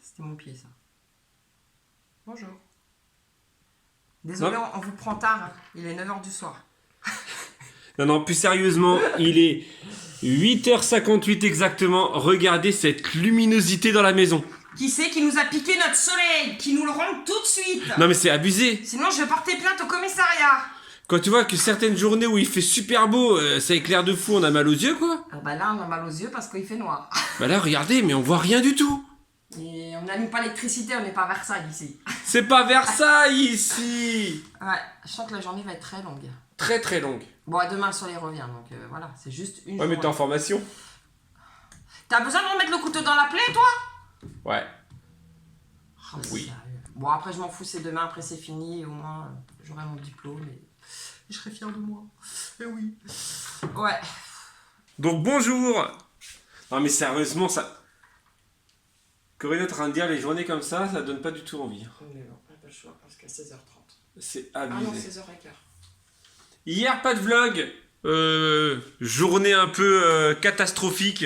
C'était mon pied, ça. Bonjour. Désolé, on vous prend tard. Hein. Il est 9h du soir. Non, plus sérieusement, il est 8h58 exactement. Regardez cette luminosité dans la maison. Qui c'est qui nous a piqué notre soleil? Qui nous le rend tout de suite? Non mais c'est abusé. Sinon, je vais porter plainte au commissariat. Quand tu vois que certaines journées où il fait super beau, ça éclaire de fou, on a mal aux yeux quoi. Ah bah là, on a mal aux yeux parce qu'il fait noir. Bah là, regardez, mais on voit rien du tout. Et on n'allume pas l'électricité, on n'est pas à Versailles ici. C'est pas Versailles ici. Ouais, je sens que la journée va être très longue. Très très longue. Bon, demain le soleil revient, donc voilà, c'est juste une Ouais, journée. mais t'es en formation. T'as besoin de remettre le couteau dans la plaie, toi? Ouais. Oh, Oui. sérieux. Bon, après, je m'en fous, c'est demain, après, c'est fini, et au moins, j'aurai mon diplôme, et je serai fière de moi. Eh oui. Ouais. Donc bonjour. Non mais sérieusement, ça... Corinne est en train de dire les journées comme ça donne pas du tout envie. Mais bon, on n'a pas le choix, parce qu'à 16h30. C'est Ah non, abusé. 16h15. Hier, pas de vlog. Journée un peu catastrophique.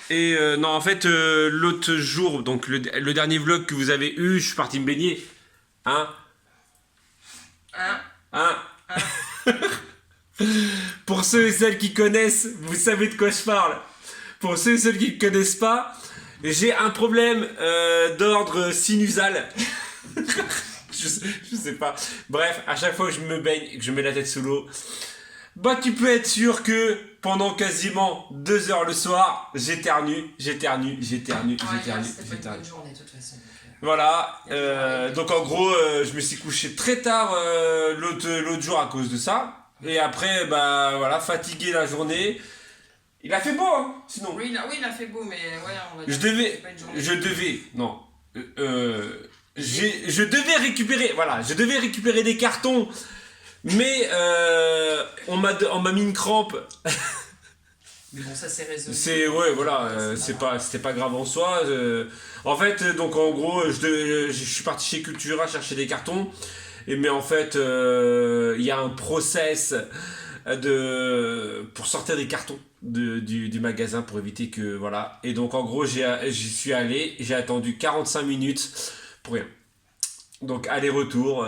Et non, en fait, l'autre jour, donc le dernier vlog que vous avez eu, je suis parti me baigner. Hein. Pour ceux et celles qui connaissent, vous savez de quoi je parle. Pour ceux et celles qui ne connaissent pas, j'ai un problème d'ordre sinusal. je sais pas. Bref, à chaque fois que je me baigne et que je mets la tête sous l'eau, bah tu peux être sûr que pendant quasiment 2 heures le soir, j'éternue. C'était pas une bonne journée, de toute façon. Voilà, donc en gros, je me suis couché très tard l'autre jour à cause de ça. Et après, bah voilà, fatigué la journée. Il a fait beau, hein, sinon. Oui, il a fait beau, mais ouais, on va Je dire que devais, c'était pas une journée. je devais récupérer, voilà, je devais récupérer des cartons, mais on m'a mis une crampe. Mais bon, ça s'est résolu. C'était pas grave en soi. En fait, donc en gros, je suis parti chez Cultura chercher des cartons, mais en fait, il y a un process pour sortir des cartons du magasin pour éviter que voilà. Et donc en gros, j'y suis allé, j'ai attendu 45 minutes pour rien. Donc aller-retour.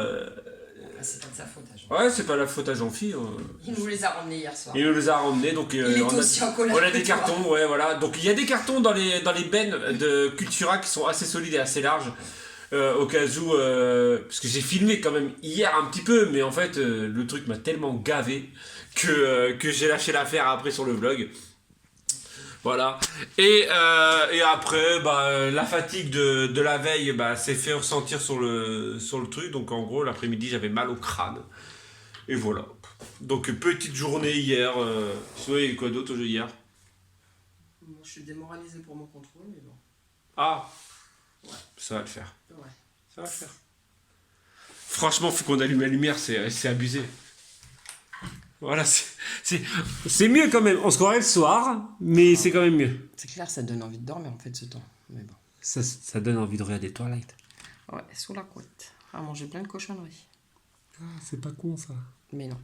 C'est pas de sa faute, à Jean. Ouais, c'est pas la faute à Jean-Phi. Il nous les a ramenés hier soir. Il nous les a ramenés, donc Il est aussi en colère on a que des toi. cartons, ouais, voilà. Donc il y a des cartons dans les bennes de Cultura qui sont assez solides et assez larges. Au cas où, parce que j'ai filmé quand même hier un petit peu, mais en fait le truc m'a tellement gavé que j'ai lâché l'affaire après sur le vlog. Voilà. Et après, bah, la fatigue de la veille s'est fait ressentir sur le truc. Donc en gros, l'après-midi, j'avais mal au crâne. Et voilà. Donc petite journée hier. Sinon, il y a eu quoi d'autre hier? Moi, je suis démoralisé pour mon contrôle, mais bon. Ah, Ouais. ça va le faire. Ouais. Ça va le faire. Franchement, faut qu'on allume la lumière, c'est abusé. Voilà, c'est mieux quand même. On se croirait le soir, mais c'est quand même mieux. C'est clair, ça donne envie de dormir en fait ce temps. Mais bon. Ça donne envie de regarder Twilight. Ouais, sous la couette. À manger plein de cochonneries. Ah, c'est pas con ça. Mais non.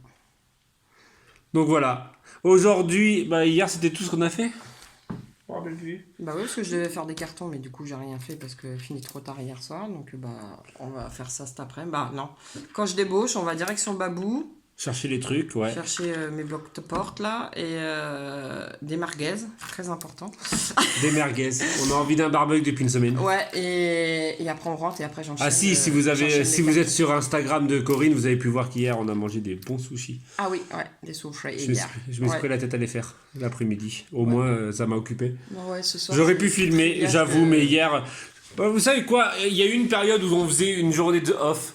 Donc voilà. Aujourd'hui, hier c'était tout ce qu'on a fait. Bah oui, parce que je devais faire des cartons, mais du coup j'ai rien fait parce que fini trop tard hier soir. Donc on va faire ça cet après. Bah non. Quand je débauche, on va direction Babou. Chercher les trucs, ouais. Chercher mes blocs de porte là. Et des merguez, très important. Des merguez. On a envie d'un barbecue depuis une semaine. Ouais, et après on rentre et après j'enchaîne. Ah si, si vous êtes sur Instagram de Corinne, vous avez pu voir qu'hier on a mangé des bons sushis. Ah oui, ouais, des soufflés. Je me suis pris la tête à les faire l'après-midi. Au moins, ça m'a occupé. Ouais, ce soir, J'aurais pu filmer, j'avoue, mais hier... vous savez quoi? Il y a eu une période où on faisait une journée de off.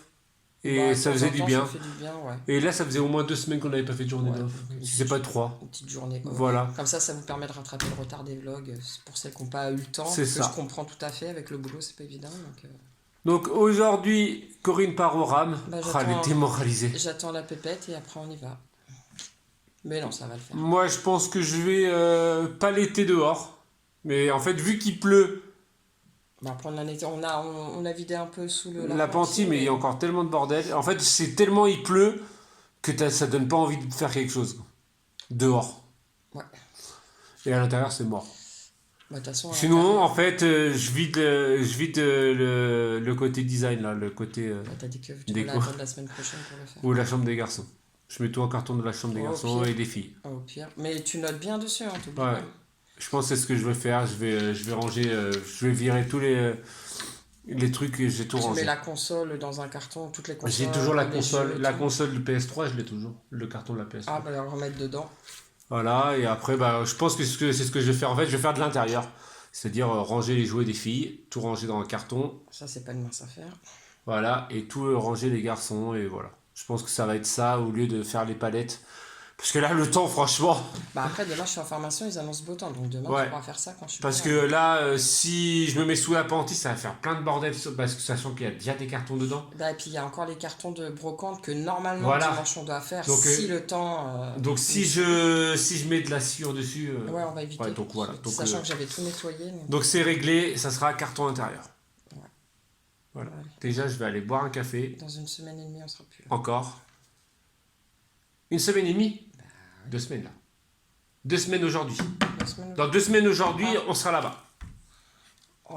Et ça faisait du bien. Ça fait du bien, ouais. Et là, ça faisait au moins 2 semaines qu'on n'avait pas fait de journée d'off. Si c'est pas 3. Une petite journée, quoi. Voilà. Comme ça vous permet de rattraper le retard des vlogs pour celles qui n'ont pas eu le temps. C'est ça. Je comprends tout à fait, avec le boulot, c'est pas évident. Donc aujourd'hui, Corinne part au RAM. Elle est démoralisée. J'attends la pépette et après on y va. Mais non, ça va le faire. Moi, je pense que je vais pas l'été dehors. Mais en fait, vu qu'il pleut... Après, on a vidé un peu sous l'appentis, mais il y a encore tellement de bordel. En fait, c'est tellement il pleut que ça donne pas envie de faire quelque chose. Dehors. Ouais. Et à l'intérieur, c'est mort. Bah, de toute façon, Sinon, en fait, je vide le côté design, là, le côté t'as dit que tu déco. vas l'attendre la semaine prochaine pour le faire. Ou la chambre des garçons. Je mets tout en carton de la chambre des garçons et des filles. Au pire. Mais tu notes bien dessus, hein, t'oublies Ouais. pas. Je pense que c'est ce que je vais faire. Je vais ranger, je vais virer tous les trucs et j'ai tout Tu rangé. mets la console dans un carton, toutes les consoles. J'ai toujours la les console. jeux et La tout. console du PS3, je l'ai toujours. Le carton de la PS3. Ah, bah, le remettre dedans. Voilà, et après, bah, je pense que c'est ce que je vais faire. En fait, je vais faire de l'intérieur. C'est-à-dire ranger les jouets des filles, tout ranger dans un carton. Ça, c'est pas une mince affaire. Voilà, et tout ranger les garçons, et voilà. Je pense que ça va être ça au lieu de faire les palettes. Parce que là, le temps, franchement. Bah, après, demain, je suis en formation, ils annoncent beau temps. Donc, demain, Ouais. tu pourras faire ça quand je suis Parce pas que là. là, si je me mets sous l'appentis, ça va faire plein de bordel. Parce que sachant qu'il y a déjà des cartons dedans. Bah, et puis, il y a encore les cartons de brocante que normalement, Voilà. dimanche, on doit faire Donc, si le temps. Donc si je mets de la sciure dessus. Ouais, on va éviter. Ouais, donc voilà. Donc, Sachant que j'avais tout nettoyé. donc c'est réglé, ça sera carton intérieur. Ouais. Voilà. Ouais. Déjà, je vais aller boire un café. Dans une semaine et demie, on sera plus là. Encore. Une semaine et demie 2 semaines là. 2 semaines aujourd'hui. La semaine- Dans 2 semaines aujourd'hui, Ah. on sera là-bas. Ouais.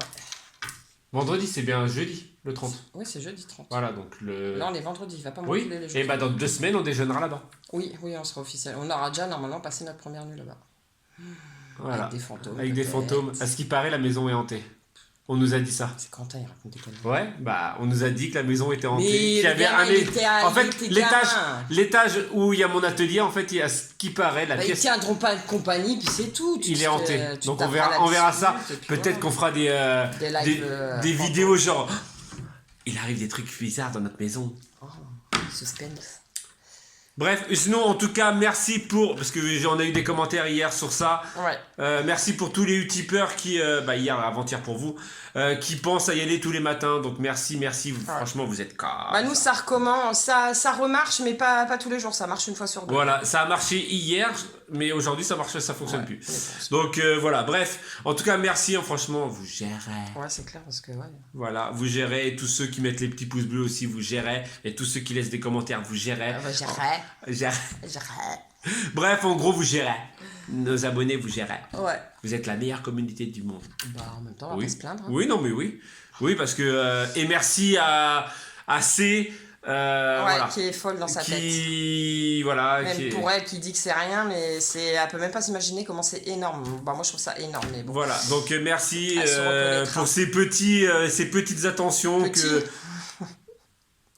Vendredi, c'est bien jeudi, le 30. Oui, c'est jeudi 30. Voilà, donc le... Là, on est vendredi, il va pas Oui, m'enculer les jours. et bah dans 2 semaines, on déjeunera là-bas. Oui, on sera officiel. On aura déjà normalement passé notre première nuit là-bas. Voilà. Avec des fantômes. Avec des peut-être. fantômes. À ce qui paraît, la maison est hantée. On nous a dit ça. C'est Quentin, il raconte des conneries. Ouais, bah on nous a dit que la maison était hantée. Mais qu'il y le avait gamin, un il était à- En il fait, était l'étage où il y a mon atelier, en fait, il y a ce qui paraît, la Bah, ils pièce. tiendront pas de compagnie, puis c'est tout. Il est hanté. Tu Donc on taperas verra, la ça. dispute, et puis Peut-être voilà. qu'on fera des lives, des vidéos genre. Il arrive des trucs bizarres dans notre maison. Oh, suspense. Bref, sinon en tout cas merci pour, parce que j'en ai eu des commentaires hier sur ça, Ouais. merci pour tous les utipeurs qui, hier, avant-hier pour vous, qui pensent à y aller tous les matins, donc merci, franchement vous êtes calmes. Bah, nous, ça recommence, ça remarche, mais pas tous les jours, ça marche une fois sur deux. Voilà, ça a marché hier, mais aujourd'hui ça fonctionne Ouais, plus. je pense. Donc voilà, bref, en tout cas merci, hein, franchement vous gérez. Ouais, c'est clair, parce que ouais. Voilà, vous gérez, et tous ceux qui mettent les petits pouces bleus aussi vous gérez, et tous ceux qui laissent des commentaires vous gérez. Gérez. Bref, en gros vous gérez. Nos abonnés vous gérez. Ouais. Vous êtes la meilleure communauté du monde. Bah, en même temps, on va Oui. pas se plaindre. Hein. Oui, non mais oui. Oui, parce que... et merci à C. Ouais, Voilà. qui est folle dans sa tête. Voilà. Même qui est- pour elle qui dit que c'est rien, mais elle peut même pas s'imaginer comment c'est énorme. Bah, moi je trouve ça énorme, mais bon. Voilà, donc merci Elle se reconnaîtra. pour ces petites attentions Petit. que...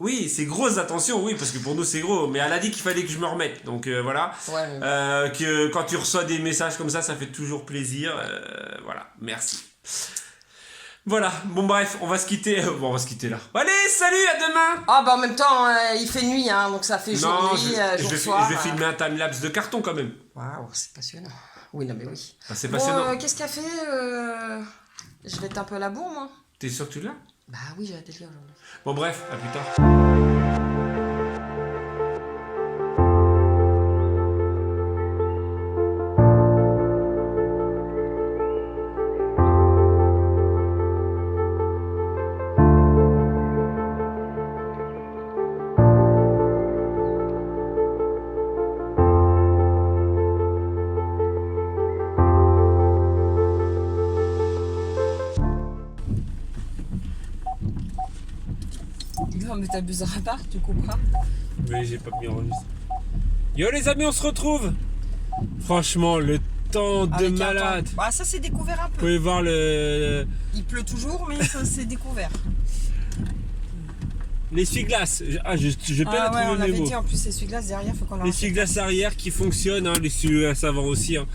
Oui, ces grosses attentions, oui, parce que pour nous c'est gros, mais elle a dit qu'il fallait que je me remette, donc voilà. Ouais, mais Que quand tu reçois des messages comme ça fait toujours plaisir, voilà, merci. Voilà, bon bref, on va se quitter, on va se quitter là. Allez, salut, à demain. Ah bah en même temps, il fait nuit, hein, donc ça fait jour, Non, nuit, je jour, vais, soir. je vais filmer un timelapse de carton quand même. Waouh, c'est passionnant. Oui, non mais oui. Ah, c'est Bon, passionnant. qu'est-ce qu'elle fait Je vais être un peu à la bourre, moi. T'es sûr que tu l'as? Bah oui, j'ai atelier aujourd'hui. Bon bref, à plus tard. Non mais t'abuseras pas, tu couperas. Mais j'ai pas mis enregistré. Yo les amis, on se retrouve. Franchement, le temps de Avec un malade. temps. Bah ça c'est découvert un Vous peu. pouvez voir le... Il pleut toujours, mais ça c'est découvert. l'essuie-glace. Ah, je peine à Ah ouais, trouver on mes avait mots. dit en plus essuie-glace derrière, faut qu'on en L'essuie-glace arrière qui fonctionne, hein, l'essuie-glace avant aussi. Hein.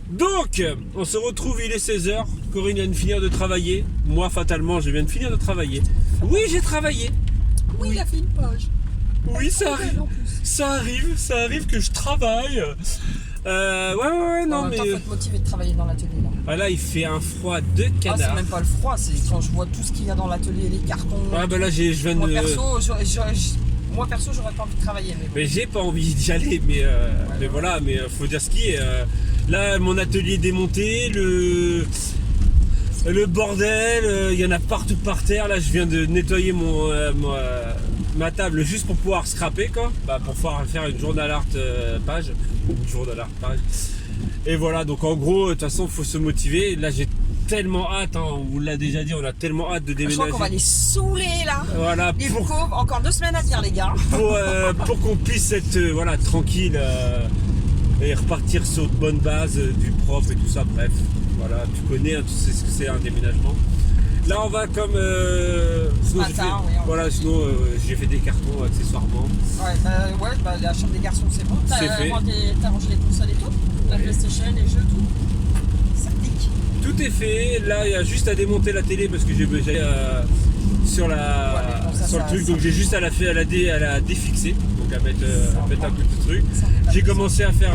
Donc, on se retrouve, il est 16h. Corinne vient de finir de travailler. Moi, fatalement, je viens de finir de travailler. Oui, j'ai travaillé. Oui, il a fait une page. Oui, ça arrive. En plus. Ça arrive que je travaille. Ouais, non, En même mais. temps, faut te motiver de travailler dans l'atelier là. Ah, là, il fait un froid de Ah, c'est canard. même pas le froid, c'est quand je vois tout ce qu'il y a dans l'atelier, les cartons. Ah, bah là, je viens Moi de. perso, moi perso, j'aurais pas envie de travailler. Mais bon. Mais j'ai pas envie d'y aller, mais voilà, mais faut dire ce qui est. Là, mon atelier est démonté, le bordel, il y en a partout par terre. Là, je viens de nettoyer ma table juste pour pouvoir scraper, quoi. Bah, pour pouvoir faire une journal art page. Une journal art page. Et voilà, donc en gros, de toute façon, faut se motiver. Là, j'ai tellement hâte, hein, on vous l'a déjà dit, on a tellement hâte de Je déménager. crois qu'on va les saouler là. Voilà, Les pauvres, encore 2 semaines à tenir les gars. pour qu'on puisse être voilà, tranquille et repartir sur de bonnes bases, du propre et tout ça, bref. Voilà, tu connais, hein, tu sais ce que c'est un déménagement. Là on va comme sinon Matin, j'ai fait, oui, voilà, sinon j'ai fait des cartons accessoirement. Ouais, la chambre des garçons c'est bon. T'as C'est fait. rangé les consoles et tout. La PlayStation, les jeux, tout. Ça pique. Tout est fait, là il y a juste à démonter la télé parce que j'ai sur Ouais, mais bon, ça, sur le ça- truc, ça- donc j'ai juste à la défixer, donc à mettre, Ça un va. petit truc. Ça fait pas J'ai plaisir. commencé à faire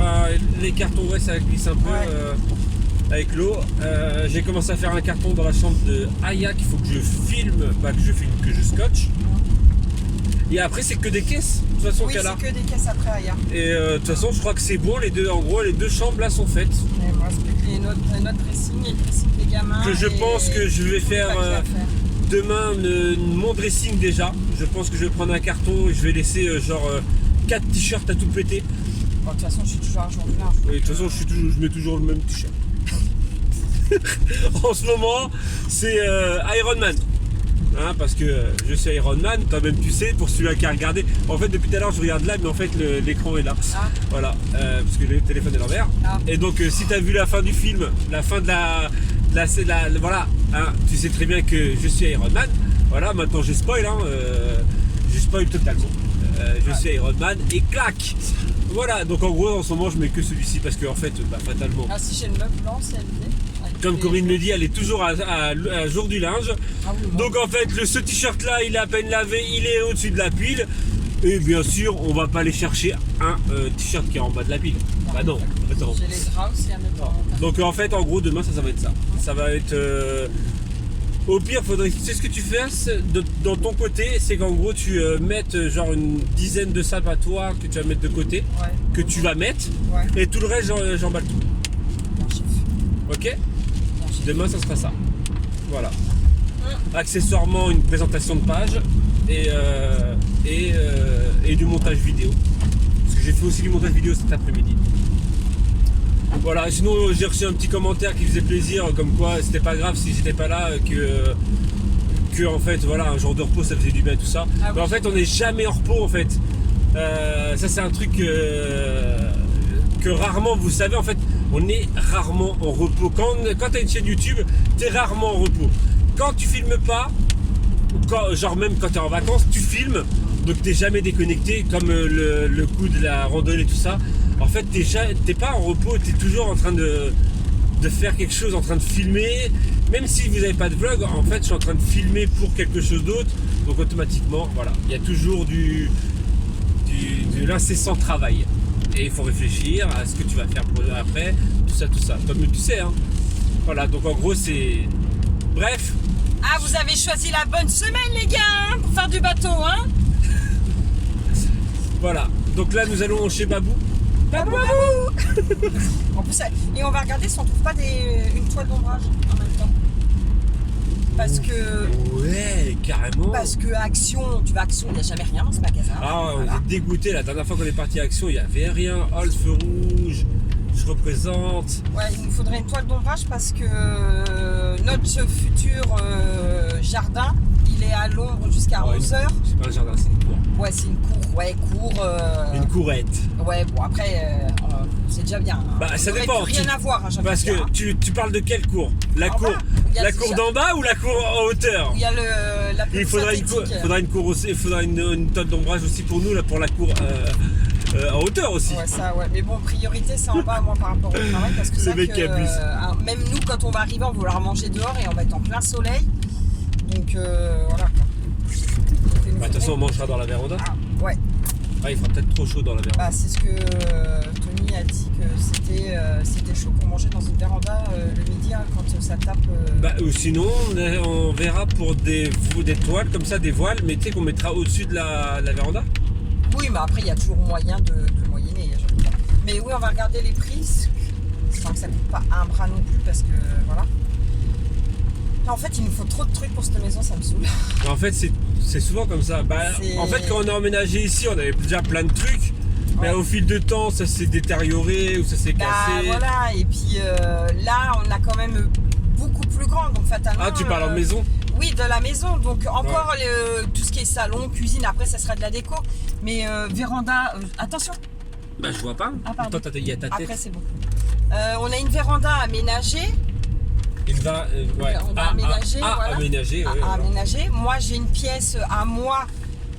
les cartons, ouais ça glisse un peu Ouais. avec l'eau. J'ai commencé à faire un carton dans la chambre de Aya qu'il faut que je filme, que je scotche. Et après c'est que des caisses, de toute façon Oui, qu'elle a. c'est que des caisses après ailleurs. Et de toute façon je crois que c'est bon, les deux chambres là sont faites. Il me reste plus que notre dressing et le dressing des gamins. Que je et pense que je vais tout le faire paquet à faire. demain mon dressing déjà. Je pense que je vais prendre un carton et je vais laisser 4 t-shirts à tout péter. Bon, de toute façon, je suis toujours un jour de linge. Et de toute façon je mets toujours le même t-shirt. En ce moment c'est Iron Man. Hein, parce que je suis Iron Man, toi-même tu sais, pour celui qui a regardé. En fait depuis tout à l'heure je regarde là, mais en fait l'écran est là. Ah. Voilà, parce que le téléphone est l'envers. Ah. Et donc si tu as vu la fin du film, la fin de voilà, hein, tu sais très bien que je suis Iron Man. Voilà, maintenant j'ai spoil, hein, j'ai spoil totalement. Je suis Iron Man et clac. Voilà, donc en gros en ce moment je mets que celui-ci parce que en fait, fatalement. Ah, si j'ai une meuf blanche, elle dit. Comme Corinne le dit, elle est toujours à jour du linge. Ah oui, bon. Donc en fait, ce t-shirt là, il est à peine lavé, il est au-dessus de la pile. Et bien sûr, on va pas aller chercher un t-shirt qui est en bas de la pile. Bah non, attends. J'ai les draps aussi à mettre en place. Donc en fait, en gros, demain, ça va être ça. Ça va être... Au pire, faudrait... Tu sais ce que tu fasses dans ton côté, c'est qu'en gros, tu mettes genre une dizaine de sapes à toi que tu vas mettre de côté, Ouais. que tu vas mettre. Ouais. Et tout le reste, j'emballe tout. Bien, chef. Ok? Bien, chef. Demain, ça sera ça. Voilà. Accessoirement, une présentation de page et du montage vidéo. Parce que j'ai fait aussi du montage vidéo cet après-midi. Voilà, sinon j'ai reçu un petit commentaire qui faisait plaisir, comme quoi c'était pas grave si j'étais pas là, que en fait voilà, un jour de repos ça faisait du bien tout ça. Ah Mais oui. en fait on n'est jamais en repos en fait. Ça c'est un truc que rarement vous savez en fait, on est rarement en repos. Quand tu as une chaîne YouTube, tu es rarement en repos. Quand tu filmes pas, ou genre même quand tu es en vacances, tu filmes, donc t'es jamais déconnecté, comme le coup de la randonnée et tout ça. En fait, t'es pas en repos, t'es toujours en train de faire quelque chose, en train de filmer. Même si vous n'avez pas de vlog, en fait, je suis en train de filmer pour quelque chose d'autre. Donc automatiquement, voilà, il y a toujours de l'incessant travail. Et il faut réfléchir à ce que tu vas faire pour après, tout ça. Comme tu sais, hein. Voilà, donc en gros, c'est... Bref, Ah, vous avez choisi la bonne semaine, les gars, hein, pour faire du bateau, hein. voilà. Donc là, nous allons chez Babou. Babou, babou. En plus, et on va regarder si on trouve pas une toile d'ombrage en même temps. Parce que carrément. Action, tu vas à Action, il n'y a jamais rien dans ce magasin. Ah, on Voilà. est dégoûté. La dernière fois qu'on est parti à Action, il n'y avait rien. Oh, le feu rouge, je représente. Ouais, il nous faudrait une toile d'ombrage parce que notre futur jardin, il est à l'ombre jusqu'à Ouais, 11h. C'est pas un jardin, c'est une cour. Ouais, c'est une cour. Ouais, cour. Une courette. Ouais, bon, après, c'est déjà bien. Hein. Bah, ça On aurait dépend, plus rien tu- à voir, hein, j'ai envie Parce de dire, que hein. tu parles de quelle cour? La En cour, bas, il y a la le cour t-shirt. d'en bas ou la cour en hauteur? Il y a la Il pelouse faudra synthétique. une cour aussi, il faudra une toile d'ombrage aussi pour nous, là, pour la cour en hauteur aussi. Ouais, ça, ouais. Mais bon, priorité, c'est en bas, moi, par rapport au travail. Parce que Ce c'est vrai mec qui que, abuse. même nous, quand on va arriver, on va vouloir manger dehors et on va être en plein soleil. Donc, voilà. Quoi. Donc, il nous Bah, de toute façon, on faudrait- mangera dans la véranda. Ah, ouais. Ah, il fera peut-être trop chaud dans la véranda. Bah, c'est ce que Tony a dit, que c'était chaud pour manger dans une véranda le midi hein, quand ça tape. Bah, ou sinon, on verra pour des toiles comme ça, des voiles, mais tu sais qu'on mettra au-dessus de la véranda. Oui, mais après, il y a toujours moyen de moyenner. J'ai envie de dire. Mais oui, on va regarder les prix. Sans que ça coûte pas un bras non plus, parce que voilà. En fait, il nous faut trop de trucs pour cette maison, ça me saoule. En fait, c'est souvent comme ça. Bah, C'est- en fait, quand on a emménagé ici, on avait déjà plein de trucs. Mais Ouais. au fil de temps, ça s'est détérioré ou ça s'est Bah cassé. voilà, et puis là, on a quand même beaucoup plus grande, donc fatalement. Ah, tu parles en maison? Oui, de la maison. Donc encore tout ce qui est salon, cuisine, après ça sera de la déco. Mais véranda, attention. Bah je vois pas. Ah, pardon. Toi, il y a ta tête. Après c'est bon. On a une véranda aménagée. Ouais. Aménagée, voilà. Aménagée, ouais, voilà. Aménagée. Moi j'ai une pièce à moi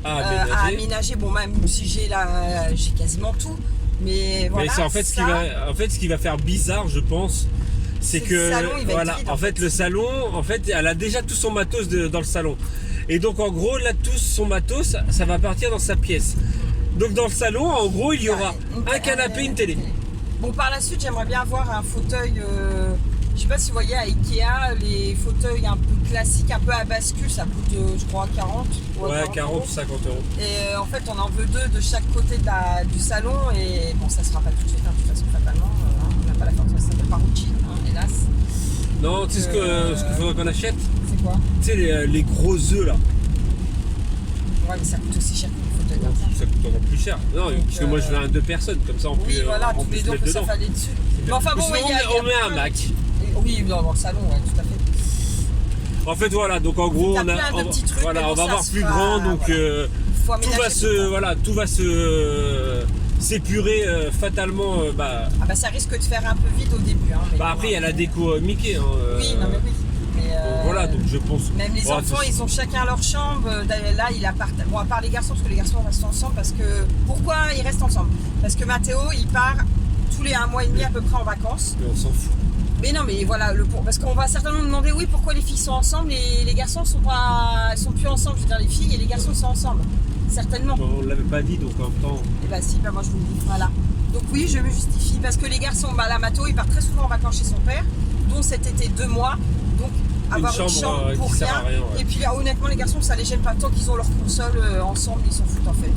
à aménager. Bon, même si j'ai quasiment tout. Mais voilà. Mais c'est en fait ce qui va faire bizarre, je pense. C'est que le salon, il va voilà, être vide, en fait le salon, en fait, elle a déjà tout son matos dans le salon. Et donc en gros, là tout son matos, ça va partir dans sa pièce. Donc dans le salon, en gros, il y aura un canapé, une télé. Bon, par la suite, j'aimerais bien avoir un fauteuil. Je sais pas si vous voyez à Ikea, les fauteuils un peu classiques, un peu à bascule, ça coûte, je crois, 40. Ouais, 40 ou 50 euros. Et en fait, on en veut 2 de chaque côté du salon. Et bon, ça sera pas tout de suite, hein, de toute façon, fatalement. On n'a pas la force, ça s'appelle Parucci, hélas. Non, tu sais ce qu'il faudrait qu'on achète? C'est quoi? Tu sais, les gros œufs là. Ouais, mais ça coûte aussi cher que le fauteuil comme ça. Ça coûte encore plus cher. Non, Donc, parce que moi je veux un 2 personnes, comme ça on peut, oui, voilà, on tous peut les se deux, on mettre peut dedans. s'affaler dessus. Mais enfin bon, Sinon, on met un Mac. Oui, dans le salon, ouais, tout à fait. En fait, voilà, donc en gros, T'as plein de petits trucs, voilà, mais bon, on va ça avoir se plus fera, grand, donc voilà. Faut aménager tout va s'épurer fatalement. Ah bah ça risque de faire un peu vide au début. Hein, mais bon, après, il y a la déco Mickey. Hein, oui, non mais oui. Mais, donc voilà, donc je pense. Même les enfants, ils ont chacun leur chambre. Là, il a bon, à part les garçons, parce que les garçons restent ensemble, parce que pourquoi ils restent ensemble? Parce que Mathéo, il part tous les 1 mois et demi à peu près en vacances. Mais on s'en fout. Mais non, mais voilà, parce qu'on va certainement demander, oui, pourquoi les filles sont ensemble et les garçons sont plus ensemble. Je veux dire, les filles et les garçons sont ensemble. Certainement. Bon, on l'avait pas dit, donc en même temps. Et bah si, bah moi je vous le dis, voilà. Donc oui, je me justifie, parce que les garçons, là, Mathéo, il part très souvent en vacances chez son père, dont cet été 2 mois. Donc avoir une chambre pour rien. Et puis là, honnêtement, les garçons, ça les gêne pas tant qu'ils ont leur console ensemble, ils s'en foutent en fait.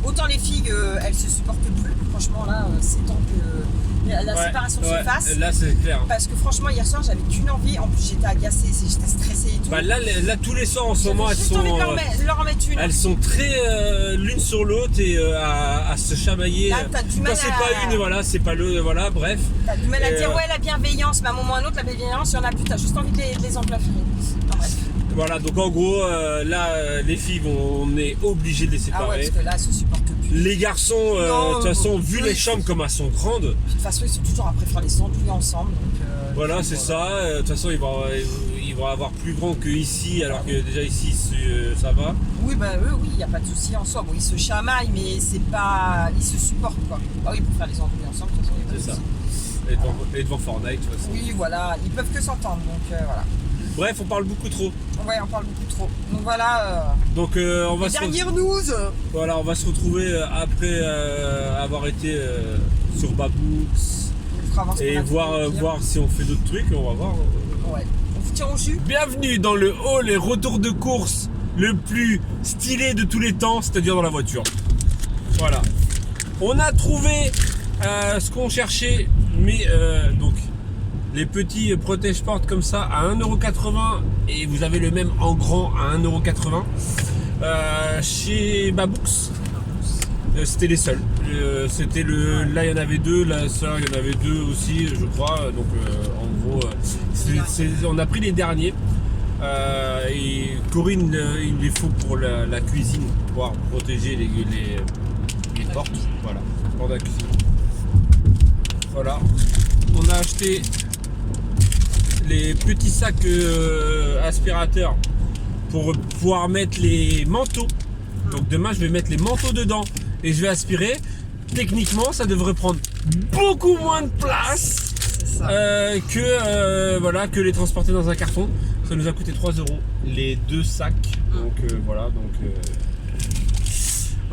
Autant les filles, elles se supportent plus. Franchement, là, c'est temps que la séparation se fasse. Là, c'est clair. Parce que franchement, hier soir, j'avais qu'une envie. En plus, j'étais agacée, j'étais stressée et tout. Bah là, tous les soirs en ce moment, elles sont. Envie de leur en mettre une. Elles sont très l'une sur l'autre et à se chamailler. Là, t'as du mal quand c'est pas une, voilà, c'est pas le. Voilà, bref. T'as du mal à dire, ouais, la bienveillance. Mais à un moment ou à un autre, la bienveillance, il y en a plus. T'as juste envie de les emplaffer. Enfin, bref. Voilà, donc en gros, là, les filles, on est obligé de les séparer. Ah ouais, parce que là, elles se supportent plus. Les garçons, de toute façon, vu les chambres comme elles sont grandes. De toute façon, ils sont toujours après faire les andouilles ensemble. Donc, voilà, c'est ça. De toute façon, ils vont avoir plus grand que ici, alors que déjà ici, ça va. Oui, bah oui, il n'y a pas de souci en soi. Bon, ils se chamaillent, mais c'est pas. Ils se supportent, quoi. Ah oui, pour faire les andouilles ensemble, de toute façon, il n'y a pas de souci. Et devant Fortnite, de toute façon. Oui, voilà, ils peuvent que s'entendre, donc voilà. Bref, on parle beaucoup trop. Ouais, on parle beaucoup trop. Donc voilà. Donc on va dernière news. Voilà, on va se retrouver après avoir été sur Babooks et voir si on fait d'autres trucs. On va voir. Ouais. On vous tient au jus. Bienvenue dans le hall et retour de course le plus stylé de tous les temps, c'est-à-dire dans la voiture. Voilà. On a trouvé ce qu'on cherchait, mais donc. Les petits protège-portes comme ça à 1,80€ et vous avez le même en grand à 1,80€ chez Babooks. C'était les seuls. Là il y en avait 2, là ça il y en avait 2 aussi je crois. Donc en gros on a pris les derniers. Et Corinne il les faut pour la cuisine, pour pouvoir protéger les portes. Voilà, pour la cuisine. Voilà. On a acheté les petits sacs aspirateurs pour pouvoir mettre les manteaux. Donc demain je vais mettre les manteaux dedans et je vais aspirer. Techniquement ça devrait prendre beaucoup moins de place que les transporter dans un carton. Ça nous a coûté 3€ les 2 sacs. Donc voilà, donc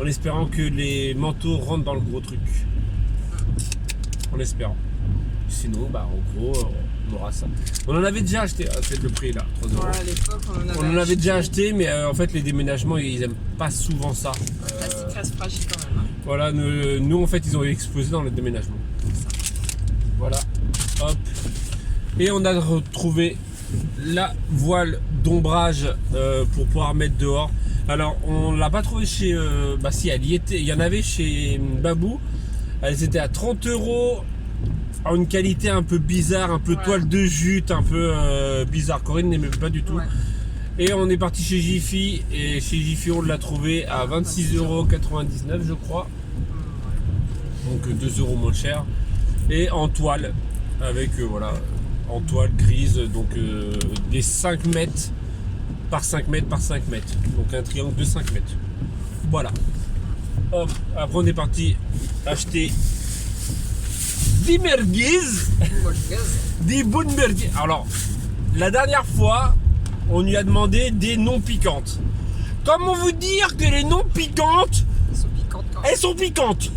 en espérant que les manteaux rentrent dans le gros truc. En espérant. Sinon bah en gros on aura ça. On en avait déjà acheté, c'est le prix là, 3€. Ouais, à l'époque on en avait déjà acheté, mais en fait les déménagements ils aiment pas souvent ça. C'est très fragile quand même. Hein. Voilà, nous en fait ils ont explosé dans le déménagement. Voilà, hop. Et on a retrouvé la voile d'ombrage pour pouvoir mettre dehors. Alors on l'a pas trouvé chez, bah si elle y était, il y en avait chez Babou. Elles étaient à 30€. a une qualité un peu bizarre, un peu Ouais. toile de jute, un peu bizarre. Corinne n'aimait pas du tout. Ouais. Et on est parti chez Jiffy, et chez Jiffy on l'a trouvé à 26,99 € je crois. Donc 2 € moins cher. Et en toile, avec voilà, en toile grise, donc des 5 mètres par 5 mètres par 5 mètres. Donc un triangle de 5 mètres. Voilà. Hop. Après on est parti acheter des merguez, Moi, je gaze. des bonnes merguez. Alors, la dernière fois, on lui a demandé des non piquantes. Comment vous dire que les non piquantes, Ils sont piquantes quand même. elles sont piquantes.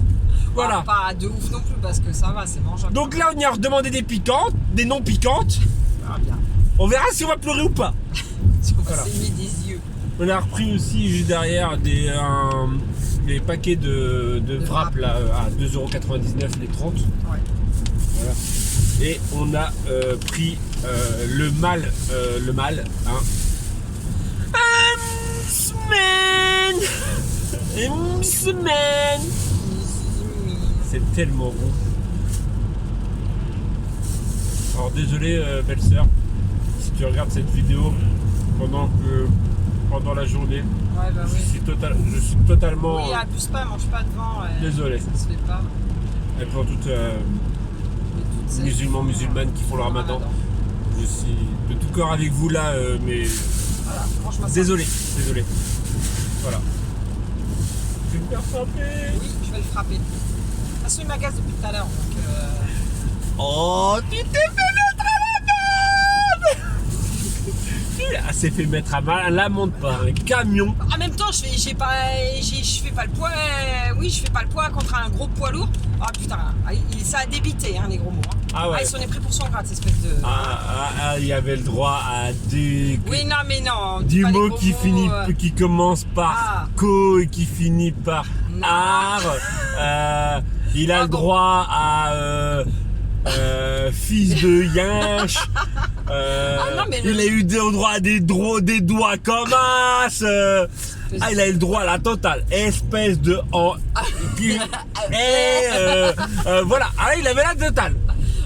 Voilà. Ah, pas de ouf non plus parce que ça va, c'est mangeable. Donc là, on y a redemandé des piquantes, des non piquantes. On verra bien. On verra si on va pleurer ou pas. Si on va Voilà. saigner des yeux. On a repris aussi juste derrière des paquets de wrap là, à 2,99 € les 30. Ouais. Voilà. Et on a pris le mal, hein. Une semaine. C'est tellement bon. Alors désolé belle-sœur, si tu regardes cette vidéo pendant la journée, Ouais, bah oui. je suis totalement Oui, abuse pas, mange pas devant. désolé. Ça se fait pas. Et pour toutes Mais toutes ces- musulmanes qui font le ramadan, je suis de tout cœur avec vous là, mais Voilà, franchement, ça. désolé. Voilà. Je vais me faire frapper. Oui, je vais le frapper. De toute façon, il m'agace depuis tout à l'heure. Donc, Oh, tu t'es fait mettre à l'amende. Elle s'est fait mettre à mal, elle monte par un camion. En même temps, je fais pas le poids. Oui, je fais pas le poids contre un gros poids lourd. Ah putain, ça a débité, hein, les gros mots. Hein. Ah ouais. Ils sont pris pour son grade, cette espèce de. Il y avait le droit à des Oui, non, mais non. du pas les mot gros qui mots, qui commence par Ah. co et qui finit par Non. art. Il a Ah le bon. droit à fils de yinche. non, mais il a eu le droit à des doigts comme as. Il a eu le droit à la totale. Espèce de voilà. Ah, il avait la totale.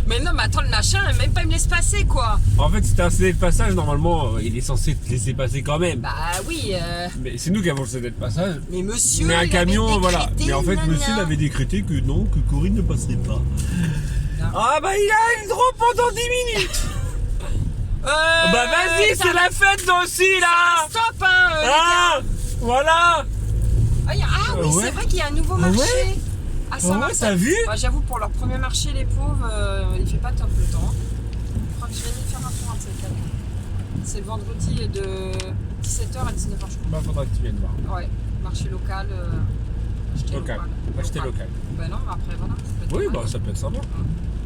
Mais non, mais attends, le machin, même pas il me laisse passer, quoi. En fait, c'était un CD de passage. Normalement, il est censé te laisser passer quand même. Bah oui. Mais c'est nous qui avons le CD de passage. Mais monsieur. Mais un il camion, avait voilà. décrété, Mais en fait, gna, monsieur gna. avait décrété que non, que Corinne ne passait pas. Non. Ah bah il a eu le droit pendant 10 minutes. Bah vas-y, putain, c'est la fête aussi là. Stop, hein, les Ah, gars. voilà. Ah oui, Ouais. c'est vrai qu'il y a un nouveau Ah marché. ouais. Ah, Ah ça ouais, va, t'as vu? J'avoue, pour leur premier marché, les pauvres, il fait pas top le temps. Je crois que je vais y faire un tour, un de ces quatre. C'est le vendredi de 17h à 19h, je crois. Bah faudra que tu viennes voir. Ouais, marché local. Acheter Local. Acheter local. Ben non, mais après, voilà. ça peut être Oui, pas mal. bah ça peut être sympa.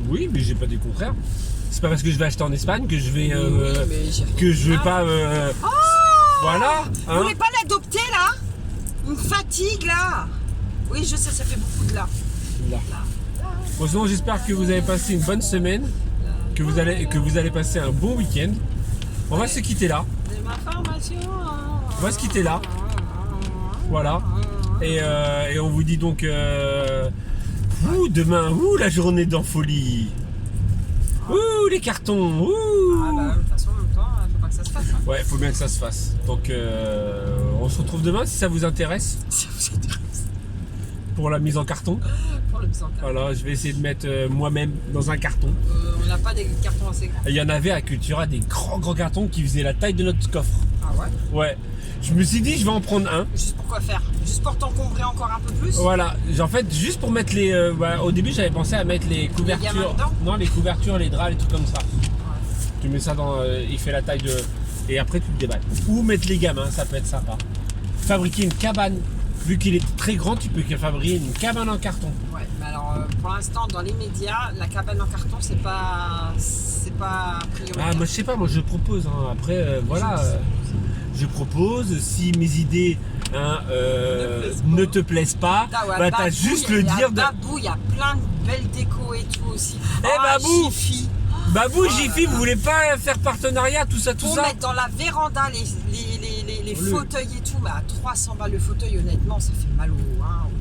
Oui, mais j'ai pas dit le contraire. C'est pas parce que je vais acheter en Espagne que je vais Oui, mais j'ai rien que je vais dit. pas voilà, Vous hein. voulez pas l'adopter, là? Une fatigue, là? Oui, je sais, ça fait beaucoup de là. Là. Bon, sinon, j'espère que vous avez passé une bonne semaine, que vous allez passer un bon week-end. On va se quitter là. C'est ma formation. On va se quitter là. Voilà. Et on vous dit donc demain, la journée d'enfolie. Les cartons. Ah bah, de toute façon, en même temps, faut pas que ça se fasse. Hein. Ouais, faut bien que ça se fasse. Donc on se retrouve demain si ça vous intéresse Ça vous intéresse pour la mise en carton. pour le mise en carton. Voilà, je vais essayer de mettre moi-même dans un carton. On n'a pas des cartons assez grands. Il y en avait à Cultura des grands cartons qui faisaient la taille de notre coffre. Ah ouais? Ouais. Je me suis dit je vais en prendre un. Juste pour quoi faire? Juste pour t'encombrer encore un peu plus? Voilà, en fait juste pour mettre les... au début j'avais pensé à mettre les couvertures. gamins dedans? Non, les couvertures, les draps, les trucs comme ça. Ouais. Tu mets ça dans... il fait la taille de... Et après tu le déballes. Ou mettre les gamins, ça peut être sympa. Fabriquer une cabane. Vu qu'il est très grand, tu peux fabriquer une cabane en carton. Ouais, mais alors pour l'instant, dans les médias, la cabane en carton, c'est pas prioritaire. Ah, moi je sais pas, moi je propose. Hein. Après, voilà. Je propose, si mes idées ne te plaisent pas, Ah ouais, bah t'as Babou, juste il y a- le il y a dire de... Babou, il y a plein de belles décos et tout aussi. Babou Jiffy. Babou, Oh Jiffy, là là. vous voulez pas faire partenariat, tout ça, tout Pour ça? mettre dans la véranda les fauteuils et tout, mais à 300 balles le fauteuil, honnêtement, ça fait mal au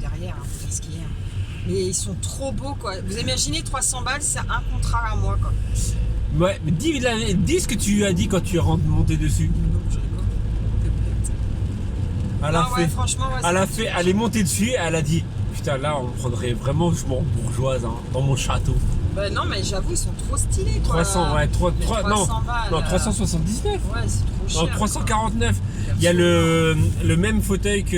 derrière, hein, faut dire ce qu'il y a. Mais ils sont trop beaux, quoi. Vous imaginez 300 balles, c'est un contrat à moi, quoi. Ouais, mais dis ce que tu lui as dit quand tu es monté dessus. Donc, je rigole. T'es bête. Elle a Ah ouais, fait, franchement, ouais, elle a c'est- fait, elle est montée dessus, elle a dit putain là on prendrait vraiment je m'en bourgeoise hein, dans mon château. Bah non, mais j'avoue, ils sont trop stylés, quoi. 300 ouais, Mais 300 non, 300 balles, non 379. Ouais, c'est trop cher. Non, quoi. 349. Il y a le même fauteuil que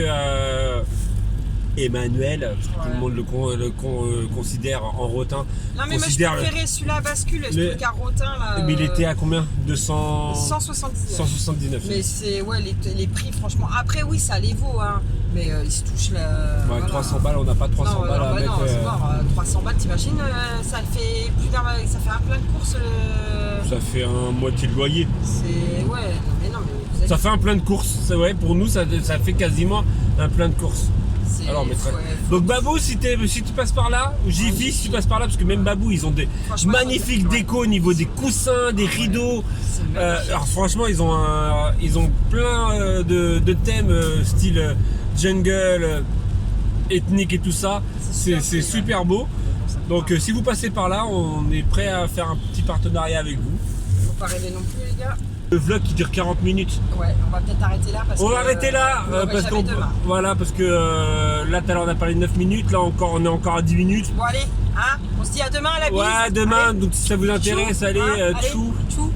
Emmanuel, parce que tout le monde considère en rotin. Non, mais moi, je considère préférais celui-là à bascule, ce le- truc à rotin, là. Mais il était à combien 200 179. 179. Mais c'est, ouais, les prix, franchement. Après, oui, ça les vaut, hein. Mais ils se touchent la. Ouais, voilà. 300 balles, on n'a pas 300 non, balles à bah mettre. non, c'est mort. 300 balles, t'imagines, ça fait plus d'un. Ça fait un plein de courses. Ça fait un moitié de loyer. C'est. Ouais, mais non, mais vous êtes. Ça fait un plein de courses. C'est vrai, pour nous, ça fait quasiment un plein de courses. c'est- Alors, on mettrait. ouais, Donc Babou, si tu passes par là, ou Jiffy, si tu passes par là, parce que même Babou, ils ont des Franchement, magnifiques ouais. décos au niveau des coussins, des rideaux. c'est magnifique. Alors franchement, ils ont plein de thèmes style jungle, ethnique et tout ça. C'est super beau. Donc si vous passez par là, on est prêt à faire un petit partenariat avec vous. Faut pas rêver non plus, les gars. Le vlog qui dure 40 minutes. Ouais, on va peut-être arrêter là parce On que. va arrêter là ouais, parce j'avais qu'on demain. voilà parce que là tout à l'heure on a parlé de 9 minutes, là encore on est encore à 10 minutes. Bon, allez, hein, on se dit à demain, la bise. Ouais, demain, Allez. donc si ça vous intéresse, Tchou, allez, hein, tchou. tchou.